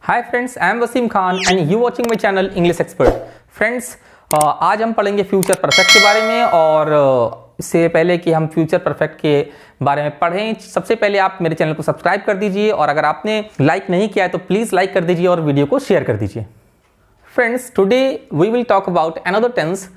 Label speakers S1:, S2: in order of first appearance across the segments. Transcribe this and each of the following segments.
S1: Hi friends, I am Wasim Khan and you watching my channel English expert. Friends, आज हम पढ़ेंगे future perfect के बारे में। और इससे पहले कि हम फ्यूचर परफेक्ट के बारे में पढ़ें, सबसे पहले आप मेरे चैनल को सब्सक्राइब कर दीजिए और अगर आपने लाइक नहीं किया है तो प्लीज़ लाइक कर दीजिए और वीडियो को शेयर कर दीजिए। Friends, today we will talk about another tense.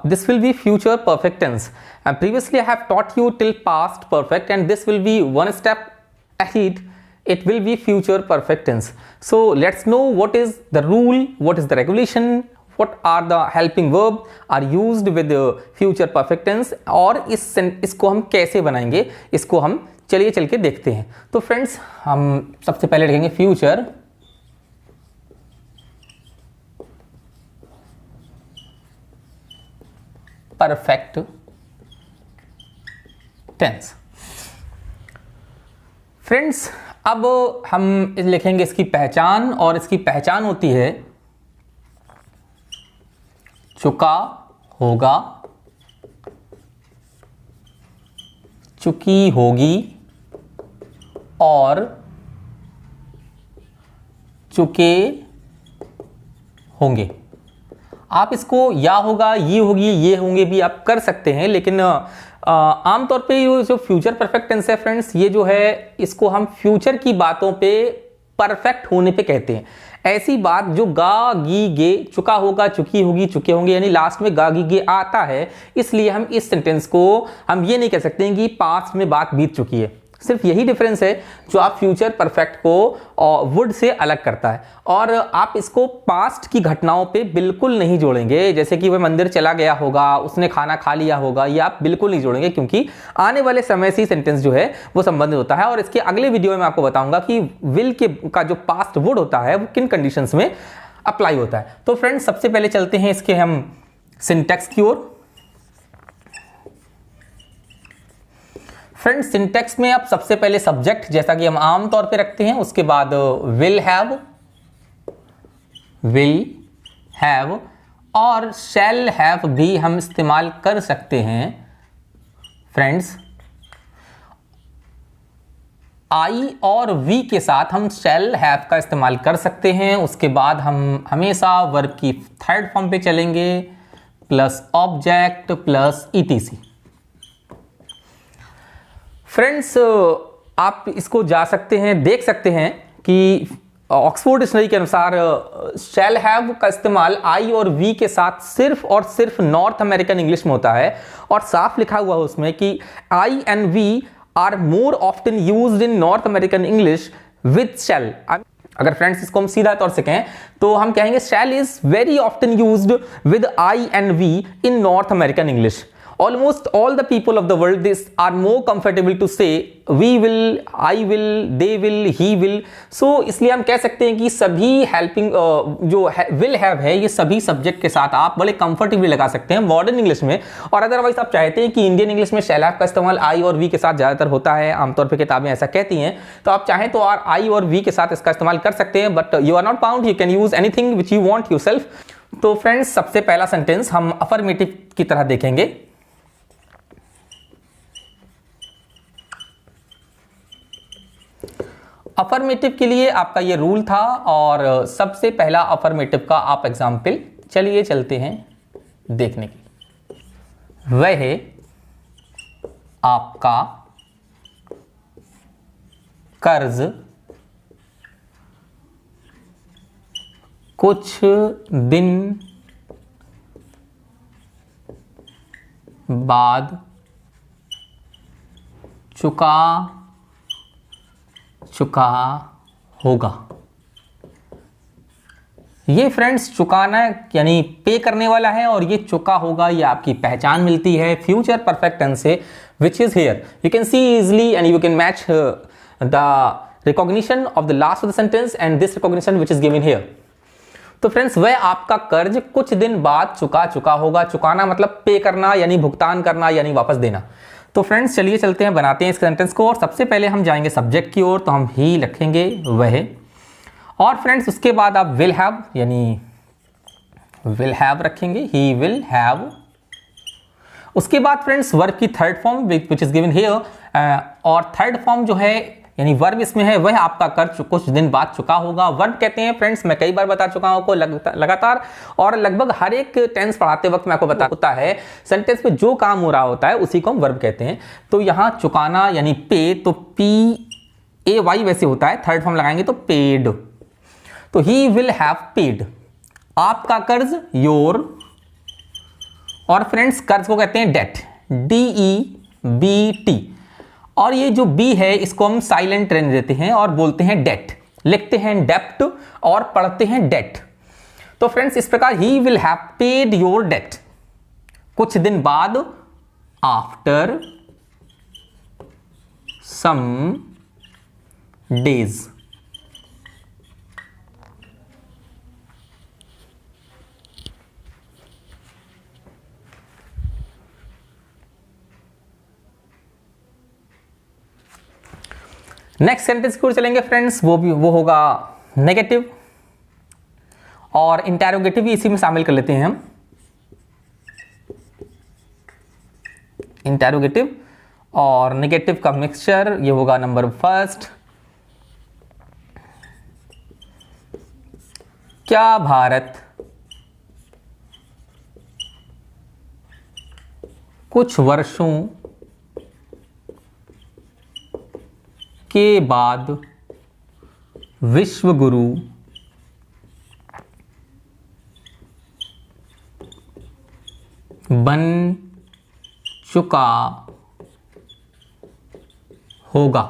S1: This will be future perfect tense, and previously I have taught you till past perfect, and this will be one step ahead. It will be future perfect tense. So let's know what is the rule, what is the regulation, what are the helping verb are used with the future perfect tense, और इसको हम कैसे बनाएंगे, इसको हम चलिए चल के देखते हैं। तो फ्रेंड्स, हम सबसे पहले लिखेंगे फ्यूचर परफेक्ट टेंस। फ्रेंड्स, अब हम लिखेंगे इसकी पहचान, और इसकी पहचान होती है चुका होगा, चुकी होगी और चुके होंगे। आप इसको या होगा, ये होगी, ये होंगे भी आप कर सकते हैं, लेकिन आमतौर पे ये जो फ्यूचर परफेक्ट टेंस है फ्रेंड्स, ये जो है इसको हम फ्यूचर की बातों पे परफेक्ट होने पे कहते हैं। ऐसी बात जो गा गी गे, चुका होगा, चुकी होगी, चुके होंगे, यानी लास्ट में गा गी गे आता है, इसलिए हम इस सेंटेंस को हम ये नहीं कह सकते हैं कि पास्ट में बात बीत चुकी है। सिर्फ यही डिफरेंस है जो आप फ्यूचर परफेक्ट को वुड से अलग करता है। और आप इसको पास्ट की घटनाओं पे बिल्कुल नहीं जोड़ेंगे, जैसे कि वह मंदिर चला गया होगा, उसने खाना खा लिया होगा, ये आप बिल्कुल नहीं जोड़ेंगे, क्योंकि आने वाले समय से सेंटेंस जो है वो संबंधित होता है। और इसके अगले वीडियो में मैं आपको बताऊंगा कि विल का जो पास्ट वुड होता है वो किन कंडीशंस में अप्लाई होता है। तो फ्रेंड्स, सबसे पहले चलते हैं इसके हम सिंटैक्स की ओर। फ्रेंड्स, सिंटैक्स में आप सबसे पहले सब्जेक्ट, जैसा कि हम आम तौर पे रखते हैं, उसके बाद विल हैव और शैल हैव भी हम इस्तेमाल कर सकते हैं। फ्रेंड्स, आई और वी के साथ हम शैल हैव का इस्तेमाल कर सकते हैं। उसके बाद हम हमेशा वर्ब की थर्ड फॉर्म पे चलेंगे, plus object plus etc. Friends, आप इसको जा सकते हैं, देख सकते हैं कि ऑक्सफोर्ड डिक्शनरी के अनुसार शैल हैव का इस्तेमाल आई और वी के साथ सिर्फ और सिर्फ नॉर्थ अमेरिकन इंग्लिश में होता है, और साफ लिखा हुआ है उसमें कि I and we are more often used in North American English with shall. अगर फ्रेंड्स इसको हम सीधा तौर से कहें तो हम कहेंगे shall is very often used with I and we in North American English. Almost all the people of the world are more comfortable to say we will, I will, they will, he will. So इसलिए हम कह सकते हैं कि सभी helping जो will have है, ये सभी सब्जेक्ट के साथ आप बड़े कंफर्टेबली लगा सकते हैं मॉडर्न इंग्लिश में। और अदरवाइज आप चाहते हैं कि इंडियन इंग्लिश में शैल हैव का इस्तेमाल आई और वी के साथ ज़्यादातर होता है, आमतौर पर किताबें ऐसा कहती हैं, तो आप चाहें तो आई और वी के साथ इसका इस्तेमाल कर सकते हैं, but you are not bound, you can use anything which you want yourself. तो फ्रेंड्स, सबसे पहला सेंटेंस हम अफर्मेटिव की तरह देखेंगे। अफर्मेटिव के लिए आपका ये रूल था, और सबसे पहला अफर्मेटिव का आप एग्जाम्पल चलिए चलते हैं देखने के। वह आपका कर्ज कुछ दिन बाद चुका होगा। ये फ्रेंड्स चुकाना यानी पे करने वाला है, और ये चुका होगा, ये आपकी पहचान मिलती है फ्यूचर परफेक्ट टेंस से, which is here. You can see easily and you can match the recognition of the last of the sentence and this recognition which is given here. तो फ्रेंड्स, वह आपका कर्ज कुछ दिन बाद चुका होगा। चुकाना मतलब पे करना, यानी भुगतान करना, यानी वापस देना। तो फ्रेंड्स, चलिए चलते हैं, बनाते हैं इस सेंटेंस को। और सबसे पहले हम जाएंगे सब्जेक्ट की ओर, तो हम ही लिखेंगे वह। और फ्रेंड्स, उसके बाद आप विल हैव यानी विल हैव रखेंगे, ही विल हैव। उसके बाद फ्रेंड्स वर्ब की third form which is given here, और थर्ड फॉर्म जो है यानी वर्ब इसमें है वह आपका कर्ज कुछ दिन बाद चुका होगा। वर्ब कहते हैं फ्रेंड्स, मैं कई बार बता चुका हूं आपको लगातार, और लगभग हर एक टेंस पढ़ाते वक्त मैं आपको बता होता है सेंटेंस में जो काम हो रहा होता है उसी को हम वर्ब कहते हैं। तो यहां चुकाना यानी पे, तो PAY वैसे होता है, थर्ड फॉर्म लगाएंगे तो पेड। तो ही विल हैव पेड, आपका कर्ज योर, और फ्रेंड्स कर्ज को कहते हैं डेट, DEBT, और ये जो बी है इसको हम साइलेंट रहने देते हैं और बोलते हैं डेट, लिखते हैं डेप्ट और पढ़ते हैं डेट। तो फ्रेंड्स इस प्रकार he will have paid your debt, कुछ दिन बाद, after some days. Next sentence की ओर चलेंगे फ्रेंड्स, वो होगा नेगेटिव, और इंटेरोगेटिव भी इसी में शामिल कर लेते हैं हम। इंटेरोगेटिव और नेगेटिव का मिक्सचर, ये होगा नंबर फर्स्ट। क्या भारत कुछ वर्षों के बाद विश्व गुरु बन चुका होगा?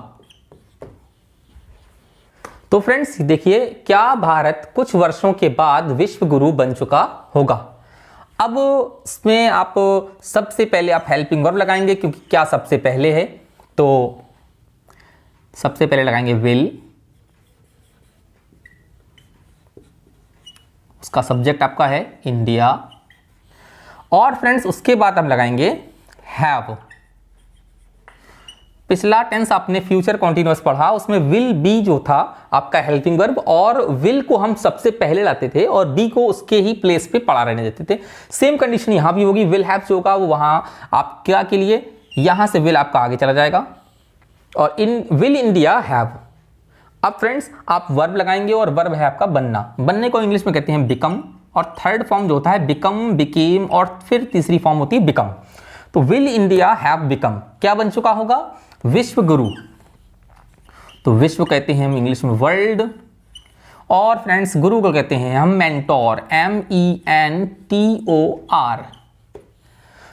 S1: तो फ्रेंड्स देखिए, क्या भारत कुछ वर्षों के बाद विश्व गुरु बन चुका होगा। अब इसमें आप सबसे पहले आप हेल्पिंग वर्ब लगाएंगे, क्योंकि क्या सबसे पहले है, तो सबसे पहले लगाएंगे विल, उसका सब्जेक्ट आपका है इंडिया, और फ्रेंड्स उसके बाद हम लगाएंगे हैव। पिछला टेंस आपने फ्यूचर कॉन्टिन्यूअस पढ़ा, उसमें विल बी जो था आपका हेल्पिंग वर्ब, और विल को हम सबसे पहले लाते थे और बी को उसके ही प्लेस पे पड़ा रहने देते थे। सेम कंडीशन यहां भी होगी, विल हैव जो होगा वो वहां आप क्या के लिए, यहां से विल आपका आगे चला जाएगा, और इन विल इंडिया हैव। अब फ्रेंड्स आप वर्ब लगाएंगे और वर्ब है आपका बनना, बनने को इंग्लिश में कहते हैं बिकम, और थर्ड फॉर्म जो होता है बिकम, बिकेम, और फिर तीसरी फॉर्म होती है बिकम। तो विल इंडिया हैव बिकम, क्या बन चुका होगा, विश्व गुरु। तो विश्व कहते हैं हम इंग्लिश में वर्ल्ड, और फ्रेंड्स गुरु को कहते हैं हम मेंटोर, MENTOR।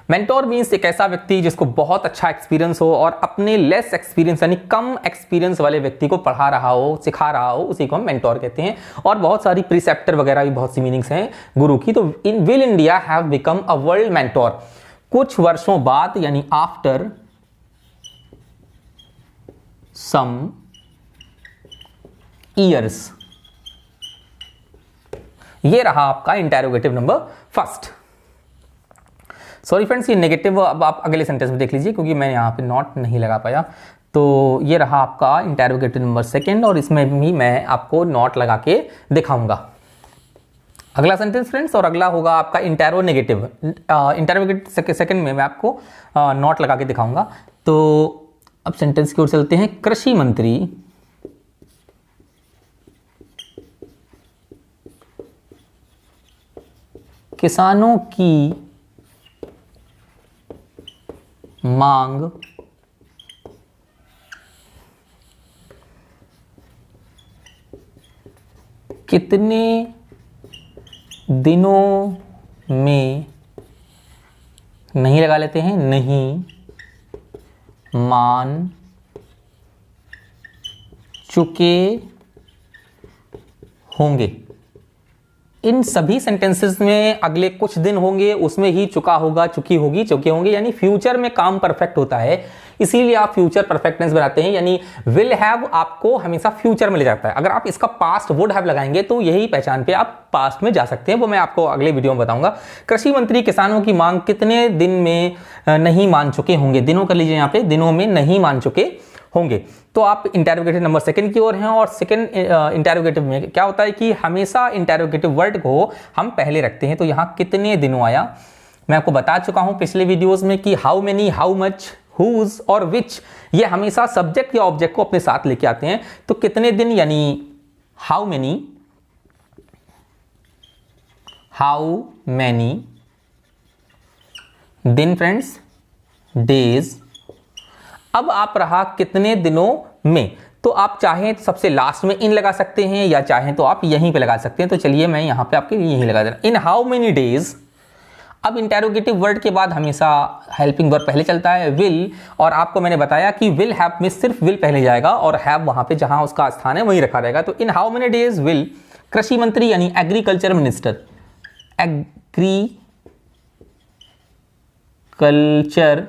S1: मेंटोर मीन्स एक ऐसा व्यक्ति जिसको बहुत अच्छा एक्सपीरियंस हो और अपने लेस एक्सपीरियंस यानी कम एक्सपीरियंस वाले व्यक्ति को पढ़ा रहा हो, सिखा रहा हो, उसी को हम मेंटोर कहते हैं। और बहुत सारी प्रीसेप्टर वगैरह भी बहुत सी मीनिंग्स हैं गुरु की। तो in will India have become a world mentor, कुछ वर्षों बाद यानी आफ्टर सम ईयर्स। ये रहा आपका interrogative number first. Sorry friends, ये नेगेटिव अब आप अगले सेंटेंस में देख लीजिए, क्योंकि मैं यहाँ पे नॉट नहीं लगा पाया। तो ये रहा आपका इंटेरोगेटिव नंबर सेकंड, और इसमें भी मैं आपको नॉट लगा के दिखाऊंगा। अगला सेंटेंस फ्रेंड्स, और अगला होगा आपका इंटेरोनेगेटिव। इंटेरोगेटिव सेकंड में मैं आपको नॉट लगा के दिखाऊंगा। तो अब सेंटेंस की ओर चलते हैं। कृषि मंत्री किसानों की मांग कितने दिनों में, नहीं लगा लेते हैं, नहीं मान चुके होंगे। इन सभी सेंटेंसेस में अगले कुछ दिन होंगे, उसमें ही चुका होगा, चुकी होगी, चुके होंगे, यानी फ्यूचर में काम परफेक्ट होता है, इसीलिए आप फ्यूचर परफेक्टनेस बनाते हैं। यानी विल हैव आपको हमेशा फ्यूचर में ले जाता है। अगर आप इसका पास्ट वुड हैव लगाएंगे तो यही पहचान पे आप पास्ट में जा सकते हैं, वो मैं आपको अगले वीडियो में बताऊंगा। कृषि मंत्री किसानों की मांग कितने दिन में नहीं मान चुके होंगे, दिनों कर लीजिए यहाँ पे, दिनों में नहीं मान चुके होंगे। तो आप इंटेरोगेटिव नंबर सेकंड की ओर हैं, और सेकंड इंटेरोगेटिव में क्या होता है कि हमेशा इंटेरोगेटिव वर्ड को हम पहले रखते हैं। तो यहाँ कितने दिनों आया, मैं आपको बता चुका हूं पिछले वीडियोस में कि how many, how much, whose और विच, ये हमेशा सब्जेक्ट या ऑब्जेक्ट को अपने साथ लेके आते हैं। तो कितने दिन यानी हाउ मैनी दिन फ्रेंड्स, डेज। अब आप रहा कितने दिनों में, तो आप चाहें तो सबसे लास्ट में इन लगा सकते हैं या चाहें तो आप यहीं पे लगा सकते हैं। तो चलिए मैं यहां पे आपके यहीं लगा दे रहा हूं, इन हाउ मेनी डेज। अब इंटेरोगेटिव वर्ड के बाद हमेशा हेल्पिंग वर्ब पहले चलता है, विल, और आपको मैंने बताया कि विल हैव में सिर्फ विल पहले जाएगा और हैव वहां पे जहां उसका स्थान है वहीं रखा रहेगा। तो in how many days will कृषि मंत्री यानी agriculture minister, agriculture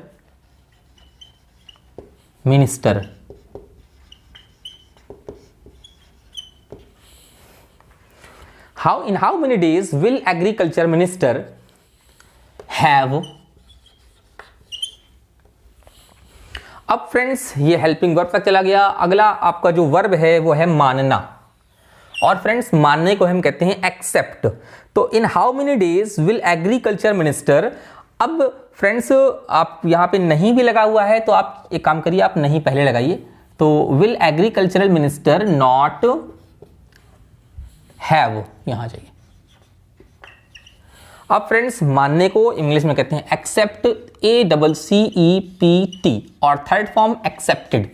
S1: minister, in how many days will agriculture minister have। अब फ्रेंड्स ये हेल्पिंग वर्ब तक चला गया। अगला आपका जो वर्ब है वो है मानना, और फ्रेंड्स मानने को हम कहते हैं एक्सेप्ट। तो in how many days will agriculture minister. अब फ्रेंड्स आप यहां पे नहीं भी लगा हुआ है तो आप एक काम करिए, आप नहीं पहले लगाइए। तो will agricultural minister not have, यहां जाइए। अब फ्रेंड्स मानने को इंग्लिश में कहते हैं एक्सेप्ट, ACCEPT, और थर्ड फॉर्म एक्सेप्टेड।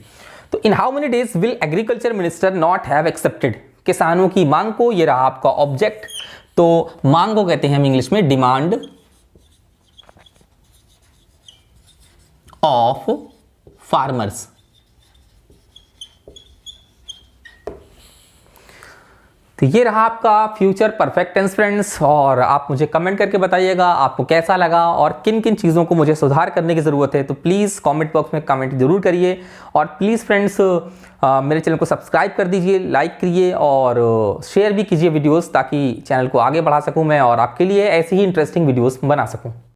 S1: तो in how many days will agriculture minister not have accepted, किसानों की मांग को, ये रहा आपका ऑब्जेक्ट। तो मांग को कहते हैं हम इंग्लिश में डिमांड ऑफ फार्मर्स। तो ये रहा आपका फ्यूचर परफेक्ट टेंस फ्रेंड्स, और आप मुझे कमेंट करके बताइएगा आपको कैसा लगा और किन किन चीज़ों को मुझे सुधार करने की ज़रूरत है। तो प्लीज़ कमेंट बॉक्स में कमेंट जरूर करिए, और प्लीज़ फ्रेंड्स मेरे चैनल को सब्सक्राइब कर दीजिए, लाइक करिए और शेयर भी कीजिए वीडियोस, ताकि चैनल को आगे बढ़ा सकूं मैं और आपके लिए ऐसी ही इंटरेस्टिंग वीडियोस बना सकूं।